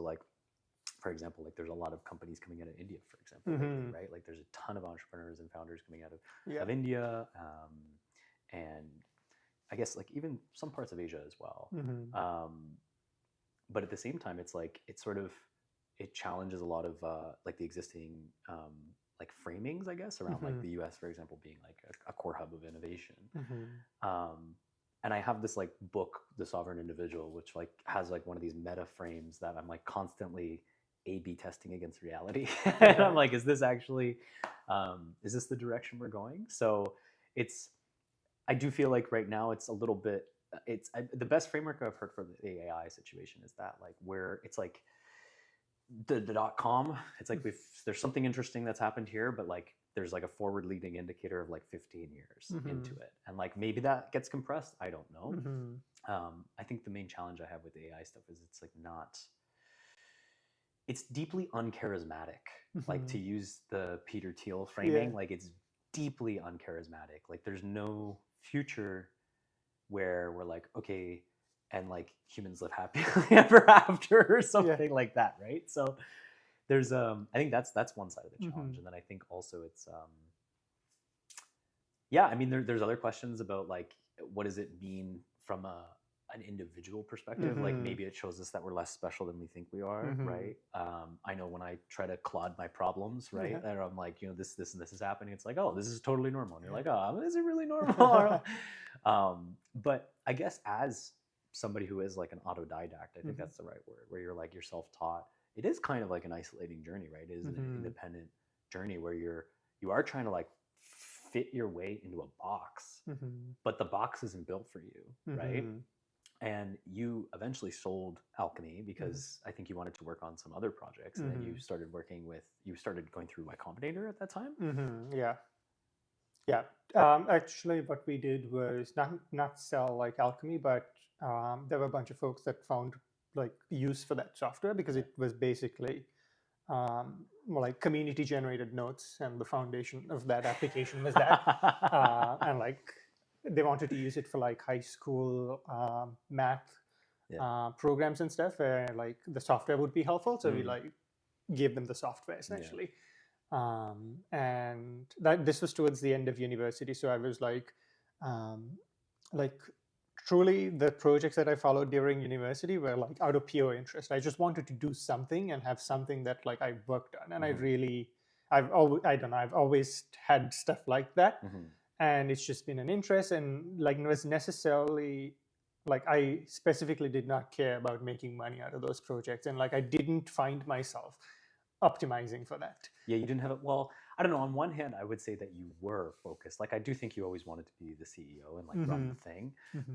like, for example, like there's a lot of companies coming out of India, for example, lately, right? Like there's a ton of entrepreneurs and founders coming out of India, and I guess like even some parts of Asia as well. But at the same time, it's like it challenges a lot of like the existing like framings, I guess, around like the U.S., for example, being like a core hub of innovation. And I have this like book, The Sovereign Individual, which like has like one of these meta frames that I'm like constantly A/B testing against reality. And I'm like, is this actually, is this the direction we're going? So I do feel like right now it's a little bit, the best framework I've heard for the AI situation is that like where it's like the .com, it's like there's something interesting that's happened here, but like there's like a forward leading indicator of like 15 years into it. And like maybe that gets compressed. I don't know. I think the main challenge I have with the AI stuff is it's like it's deeply uncharismatic. Like to use the Peter Thiel framing, like it's deeply uncharismatic. Like there's no future where we're like, okay, and like humans live happily ever after or something like that, right? So there's I think that's one side of the challenge. And then I think also it's I mean there's other questions about like what does it mean from an individual perspective. Like maybe it shows us that we're less special than we think we are, right? I know when I try to clod my problems, right, and I'm like, you know, this and this is happening, it's like, oh, this is totally normal, and you're like, oh, is it really normal? But I guess as somebody who is like an autodidact, I think that's the right word, where you're like you're self-taught, it is kind of like an isolating journey, right? It is an independent journey where you are trying to like fit your way into a box, but the box isn't built for you, right? And you eventually sold Alchemy because I think you wanted to work on some other projects, and then you started going through Y Combinator at that time. Actually, what we did was not sell like Alchemy, but there were a bunch of folks that found like use for that software because it was basically more like community generated notes, and the foundation of that application was that, and like they wanted to use it for like high school math programs and stuff, where like the software would be helpful. So we like gave them the software essentially. And that this was towards the end of university, so I was like truly the projects that I followed during university were like out of pure interest. I just wanted to do something and have something that like I worked on, and I've always had stuff like that, and it's just been an interest, and like it was necessarily like I specifically did not care about making money out of those projects, and like I didn't find myself optimizing for that. You didn't have it. Well, I don't know. On one hand, I would say that you were focused. Like I do think you always wanted to be the CEO and like run the thing.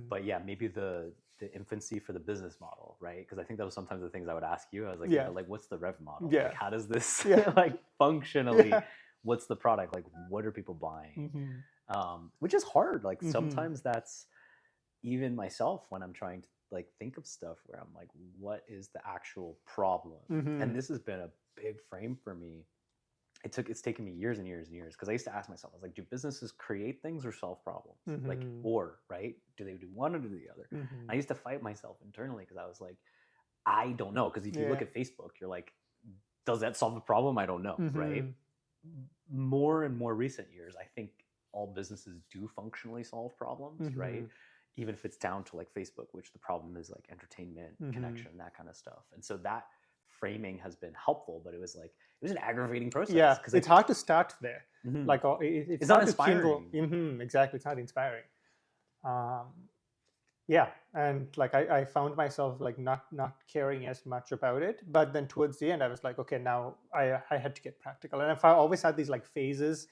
But maybe the infancy for the business model, right? Because I think that was sometimes the things I would ask you. I was like, like what's the rev model? Like how does this like functionally? What's the product? Like what are people buying? Which is hard. Like sometimes that's even myself when I'm trying to like think of stuff where I'm like, what is the actual problem? And this has been a big frame for me. It's taken me years and years and years, because I used to ask myself, I was like, do businesses create things or solve problems? Like, or right, do they do one or do the other? I used to fight myself internally because I was like, I don't know. Because if you look at Facebook, you're like, does that solve a problem? I don't know, right? More and more recent years, I think all businesses do functionally solve problems, right? Even if it's down to like Facebook, which the problem is like entertainment, connection, that kind of stuff. And so that framing has been helpful, but it was an aggravating process. Because it's hard to start there. Like it's not inspiring. Exactly, it's not inspiring. And like I found myself like not caring as much about it. But then towards the end, I was like, okay, now I had to get practical. And if I always had these like phases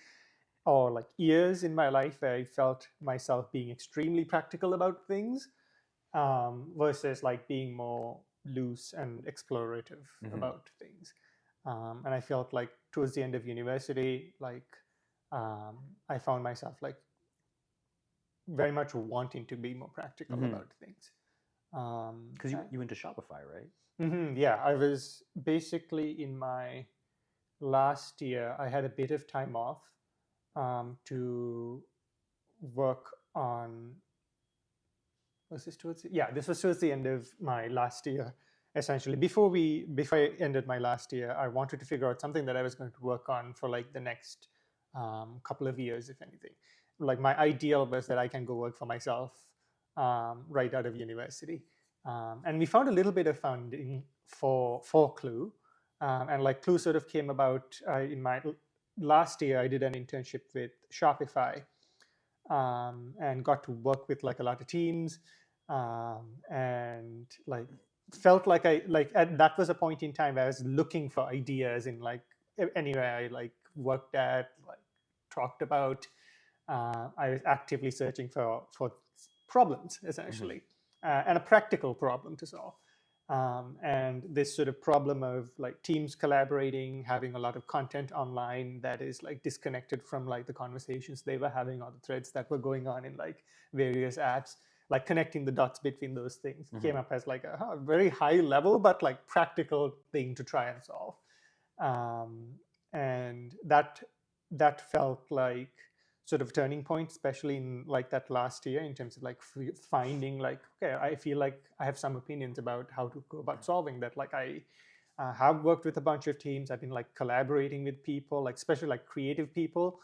or like years in my life where I felt myself being extremely practical about things, versus like being more loose and explorative about things. And I felt like towards the end of university, like I found myself like very much wanting to be more practical about things. Because you went to Shopify, right? I was basically in my last year, I had a bit of time off to work on. This was towards the end of my last year essentially. Before I ended my last year, I wanted to figure out something that I was going to work on for like the next couple of years, if anything. Like my ideal was that I can go work for myself right out of university. And we found a little bit of funding for Clue, and like Clue sort of came about in my last year. I did an internship with Shopify, and got to work with like a lot of teams, and like felt like that was a point in time where I was looking for ideas in like anywhere I like worked at, like talked about. I was actively searching for problems essentially, and a practical problem to solve. And this sort of problem of like teams collaborating, having a lot of content online that is like disconnected from like the conversations they were having or the threads that were going on in like various apps, like connecting the dots between those things came up as like a very high level but like practical thing to try and solve. And that felt like sort of turning point, especially in like that last year, in terms of like finding like, okay, I feel like I have some opinions about how to go about solving that. Like I have worked with a bunch of teams. I've been like collaborating with people, like especially like creative people,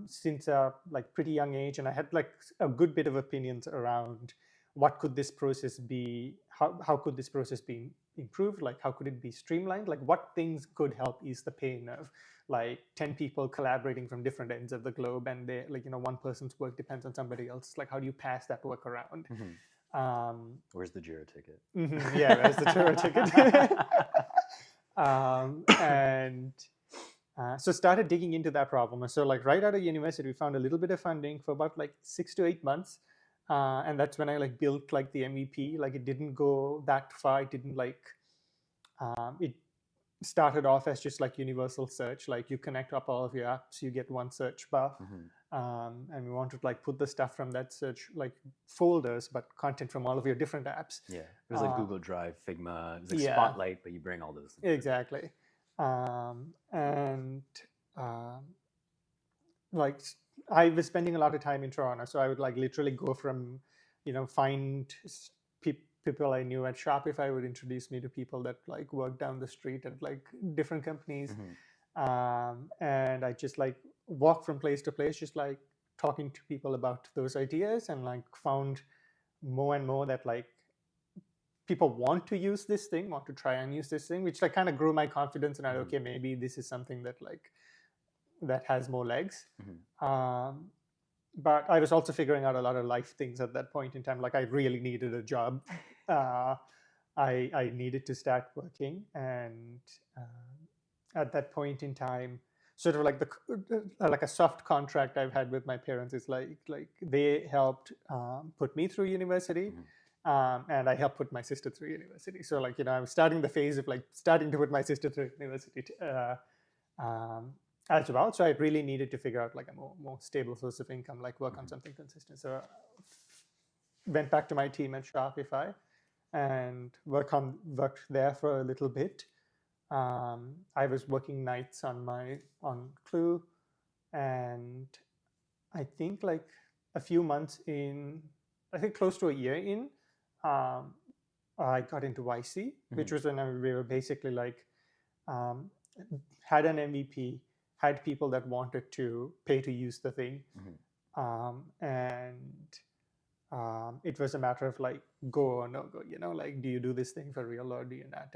since a like pretty young age, and I had like a good bit of opinions around what could this process be, how could this process be improved, like how could it be streamlined, like what things could help ease the pain of like 10 people collaborating from different ends of the globe, and they like, one person's work depends on somebody else. Like how do you pass that work around? Where's the Jira ticket? Yeah, where's the Jira ticket? And so started digging into that problem. And so like right out of university, we found a little bit of funding for about like 6 to 8 months. And that's when I like built like the MVP. Like it didn't go that far. It didn't like, it started off as just like universal search. Like you connect up all of your apps, you get one search bar. And we wanted to like put the stuff from that search like folders, but content from all of your different apps. Yeah, it was like Google Drive, Figma. It was like Yeah. Spotlight, but you bring all those things. Exactly. And like I was spending a lot of time in Toronto, so I would like literally go from, find people I knew at Shopify would introduce me to people that like work down the street at like different companies. And I just like walk from place to place, just like talking to people about those ideas, and like found more and more that like people want to use this thing, want to try and use this thing, which like kind of grew my confidence. And I okay, maybe this is something that like that has more legs. But I was also figuring out a lot of life things at that point in time. Like I really needed a job. I needed to start working, and at that point in time, sort of like like a soft contract I've had with my parents is like they helped put me through university. And I helped put my sister through university. So like, I was starting the phase of like starting to put my sister through university as well. So I really needed to figure out like a more stable source of income, like work on something consistent. So went back to my team at Shopify and worked there for a little bit. I was working nights on Clue, and I think like a few months in, I think close to a year in, I got into YC, which was when we were basically like had an MVP, had people that wanted to pay to use the thing, and it was a matter of like go or no go. Like do you do this thing for real or do you not?